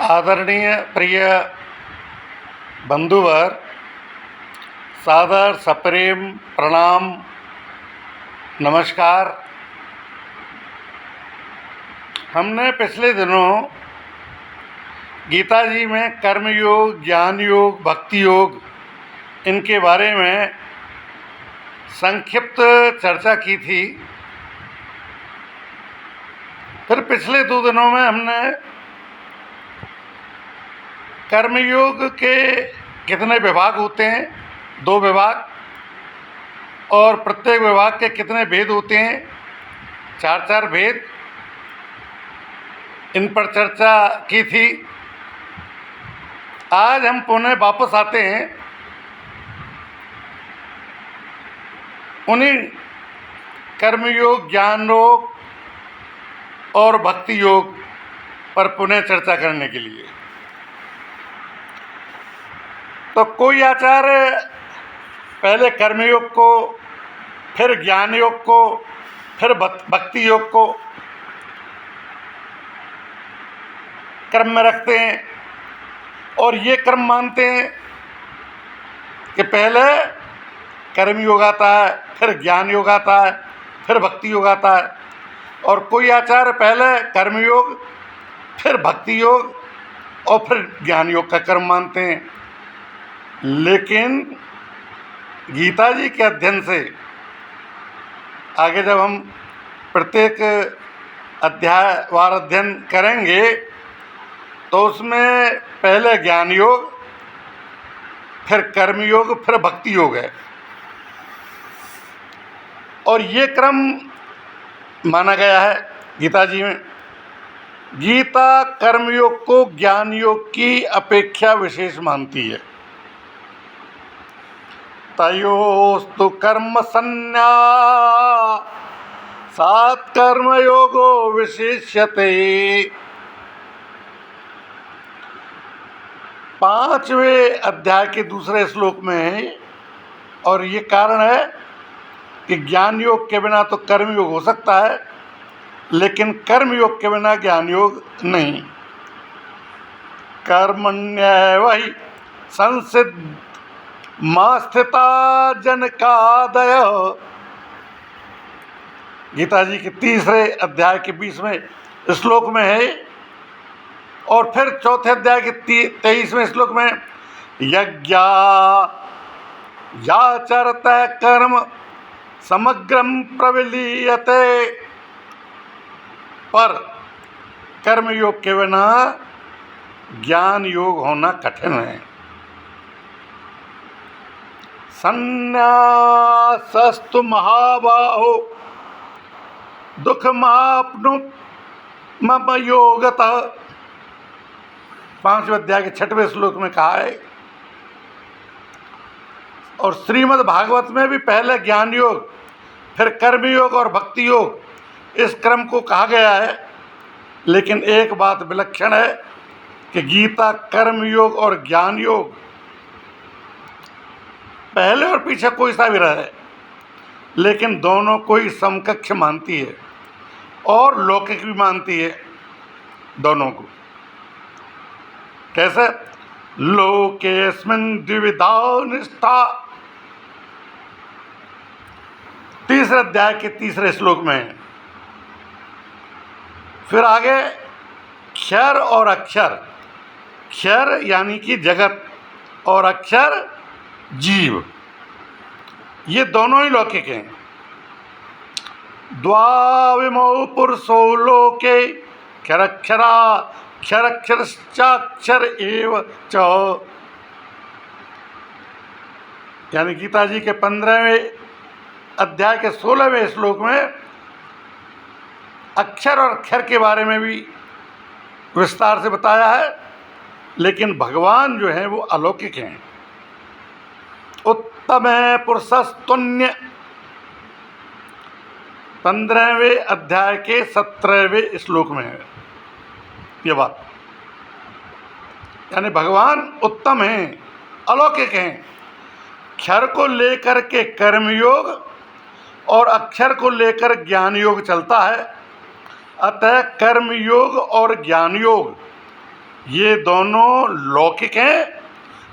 आदरणीय प्रिय बंधुवर, सादर सप्रेम प्रणाम, नमस्कार। हमने पिछले दिनों गीता जी में कर्म योग, ज्ञान योग, भक्ति योग, इनके बारे में संक्षिप्त चर्चा की थी। फिर पिछले 2 दिनों में हमने कर्मयोग के कितने विभाग होते हैं, 2 विभाग, और प्रत्येक विभाग के कितने भेद होते हैं, 4 भेद, इन पर चर्चा की थी। आज हम पुनः वापस आते हैं उन्हीं कर्मयोग, ज्ञान योग और भक्ति योग पर पुनः चर्चा करने के लिए। तो कोई आचार्य पहले कर्मयोग को, फिर ज्ञान योग को, फिर भक्ति योग को क्रम में रखते हैं और ये क्रम मानते हैं कि पहले कर्म योग आता है, फिर ज्ञान योग आता है, फिर भक्ति योग आता है। और कोई आचार्य पहले कर्म योग, फिर भक्ति योग और फिर ज्ञान योग का क्रम मानते हैं। लेकिन गीता जी के अध्ययन से आगे जब हम प्रत्येक अध्यायवार अध्ययन करेंगे तो उसमें पहले ज्ञान योग, फिर कर्म योग, फिर भक्ति योग है। और ये क्रम माना गया है गीता जी में। गीता कर्मयोग को ज्ञान योग की अपेक्षा विशेष मानती है। तयोस्तु कर्म संन्यासात् कर्मयोगो विशिष्यते। 5वें अध्याय के दूसरे श्लोक में है, और ये कारण है कि ज्ञान योग के बिना तो कर्म योग हो सकता है, लेकिन कर्म योग के बिना ज्ञान योग नहीं। कर्मण्येव हि संसिद्ध मा स्थिता जनकादय। गीता जी के 3रे अध्याय के 20वें श्लोक में है। और फिर 4थे अध्याय के 23वें श्लोक में यज्ञा याचरत कर्म समग्रम प्रविलीयते। पर कर्म योग के बिना ज्ञान योग होना कठिन है। संन्यासस्तु महाबाहो दुःखमाप्नुत मम योगतः। 5वें अध्याय के 6वें श्लोक में कहा है। और श्रीमद् भागवत में भी पहले ज्ञान योग, फिर कर्म योग और भक्ति योग, इस क्रम को कहा गया है। लेकिन एक बात विलक्षण है कि गीता कर्म योग और ज्ञान योग पहले और पीछे कोई सा भी रहे, लेकिन दोनों को ही समकक्ष मानती है और लौकिक भी मानती है दोनों को। कैसे? लोकेस्मिन् द्विविधा निष्ठा। 3रे अध्याय के 3रे श्लोक में है। फिर आगे क्षर और अक्षर। क्षर यानी कि जगत और अक्षर जीव, ये दोनों ही लौकिक हैं। द्वाविमौ पुरुषो लोके क्षरक्षरा क्षरक्षरश्चाक्षर एव च। यानी गीता जी के 15वें अध्याय के 16वें श्लोक में अक्षर और क्षर के बारे में भी विस्तार से बताया है। लेकिन भगवान जो हैं वो अलौकिक हैं। उत्तम पुरुषस्तुन्य 15वें अध्याय के 17वें श्लोक में है ये बात। यानी भगवान उत्तम हैं, अलौकिक हैं। क्षर को लेकर के कर्म योग और अक्षर को लेकर ज्ञान योग चलता है। अतः कर्म योग और ज्ञान योग ये दोनों लौकिक हैं,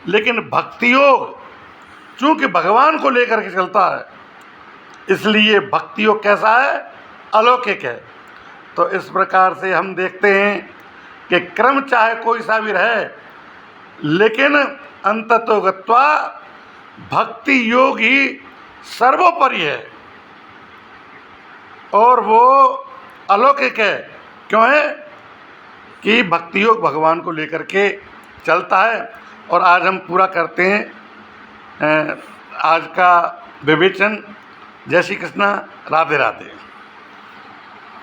लेकिन भक्ति योग चूँकि भगवान को लेकर के चलता है, इसलिए भक्ति योग कैसा है? अलौकिक है। तो इस प्रकार से हम देखते हैं कि क्रम चाहे कोई सा भी रहे, लेकिन अंततो गत्वा भक्ति योग ही सर्वोपरि है और वो अलौकिक है। क्यों है? कि भक्ति योग भगवान को लेकर के चलता है। और आज हम पूरा करते हैं आज का विवेचन। जय श्री कृष्णा, राधे राधे।